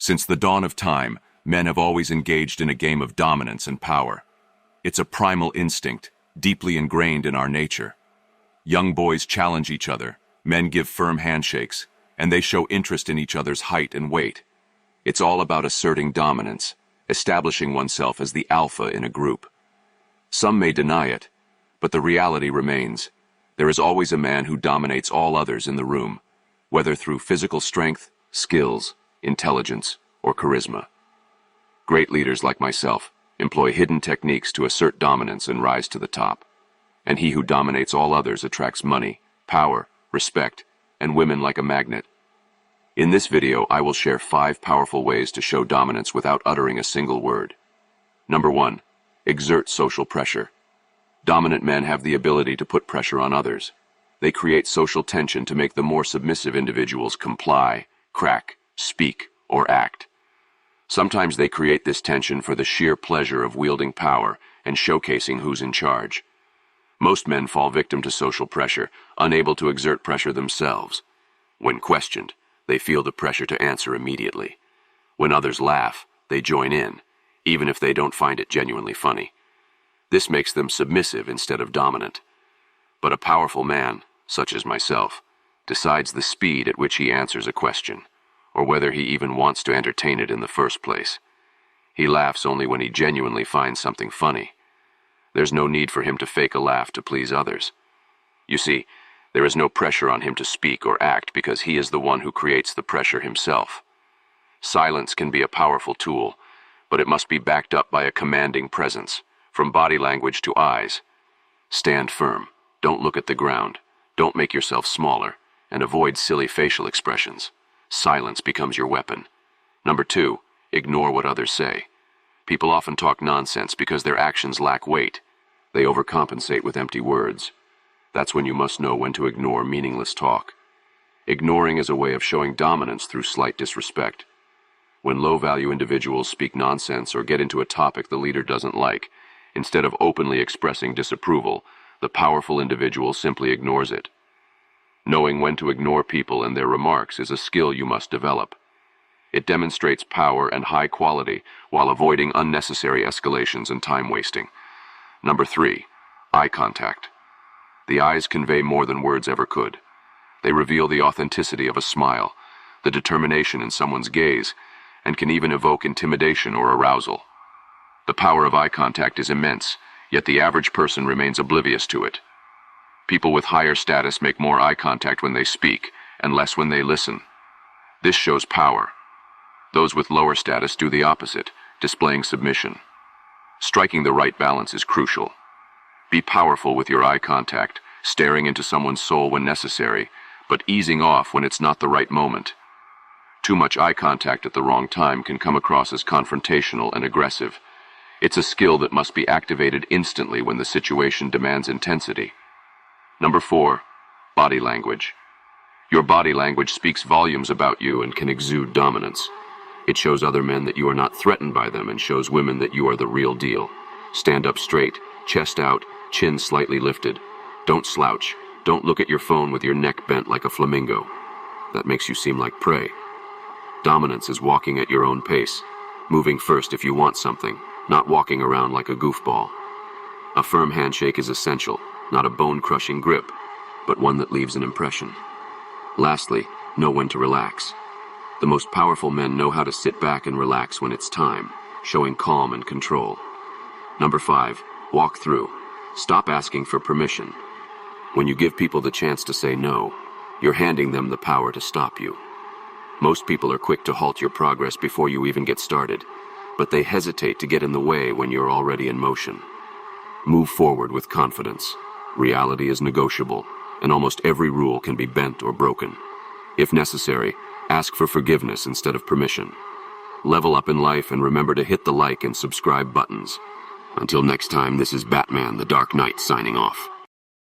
Since the dawn of time, men have always engaged in a game of dominance and power. It's a primal instinct, deeply ingrained in our nature. Young boys challenge each other, men give firm handshakes, and they show interest in each other's height and weight. It's all about asserting dominance, establishing oneself as the alpha in a group. Some may deny it, but the reality remains. There is always a man who dominates all others in the room, whether through physical strength, skills, intelligence, or charisma. Great leaders like myself employ hidden techniques to assert dominance and rise to the top. And he who dominates all others attracts money, power, respect, and women like a magnet. In this video, I will share 5 powerful ways to show dominance without uttering a single word. Number 1. Exert social pressure. Dominant men have the ability to put pressure on others. They create social tension to make the more submissive individuals comply, crack, speak, or act. Sometimes they create this tension for the sheer pleasure of wielding power and showcasing who's in charge. Most men fall victim to social pressure, unable to exert pressure themselves. When questioned, they feel the pressure to answer immediately. When others laugh, they join in, even if they don't find it genuinely funny. This makes them submissive instead of dominant. But a powerful man, such as myself, decides the speed at which he answers a question, or whether he even wants to entertain it in the first place. He laughs only when he genuinely finds something funny. There's no need for him to fake a laugh to please others. You see, there is no pressure on him to speak or act because he is the one who creates the pressure himself. Silence can be a powerful tool, but it must be backed up by a commanding presence, from body language to eyes. Stand firm, don't look at the ground, don't make yourself smaller, and avoid silly facial expressions. Silence becomes your weapon. Number 2, ignore what others say. People often talk nonsense because their actions lack weight. They overcompensate with empty words. That's when you must know when to ignore meaningless talk. Ignoring is a way of showing dominance through slight disrespect. When low-value individuals speak nonsense or get into a topic the leader doesn't like, instead of openly expressing disapproval, the powerful individual simply ignores it. Knowing when to ignore people and their remarks is a skill you must develop. It demonstrates power and high quality while avoiding unnecessary escalations and time wasting. Number 3, eye contact. The eyes convey more than words ever could. They reveal the authenticity of a smile, the determination in someone's gaze, and can even evoke intimidation or arousal. The power of eye contact is immense, yet the average person remains oblivious to it. People with higher status make more eye contact when they speak, and less when they listen. This shows power. Those with lower status do the opposite, displaying submission. Striking the right balance is crucial. Be powerful with your eye contact, staring into someone's soul when necessary, but easing off when it's not the right moment. Too much eye contact at the wrong time can come across as confrontational and aggressive. It's a skill that must be activated instantly when the situation demands intensity. Number 4, body language. Your body language speaks volumes about you and can exude dominance. It shows other men that you are not threatened by them and shows women that you are the real deal. Stand up straight, chest out, chin slightly lifted. Don't slouch. Don't look at your phone with your neck bent like a flamingo. That makes you seem like prey. Dominance is walking at your own pace, moving first if you want something, not walking around like a goofball. A firm handshake is essential, not a bone-crushing grip, but one that leaves an impression. Lastly, know when to relax. The most powerful men know how to sit back and relax when it's time, showing calm and control. Number 5, walk through. Stop asking for permission. When you give people the chance to say no, you're handing them the power to stop you. Most people are quick to halt your progress before you even get started, but they hesitate to get in the way when you're already in motion. Move forward with confidence. Reality is negotiable, and almost every rule can be bent or broken. If necessary, ask for forgiveness instead of permission. Level up in life and remember to hit the like and subscribe buttons. Until next time, this is Batman the Dark Knight signing off.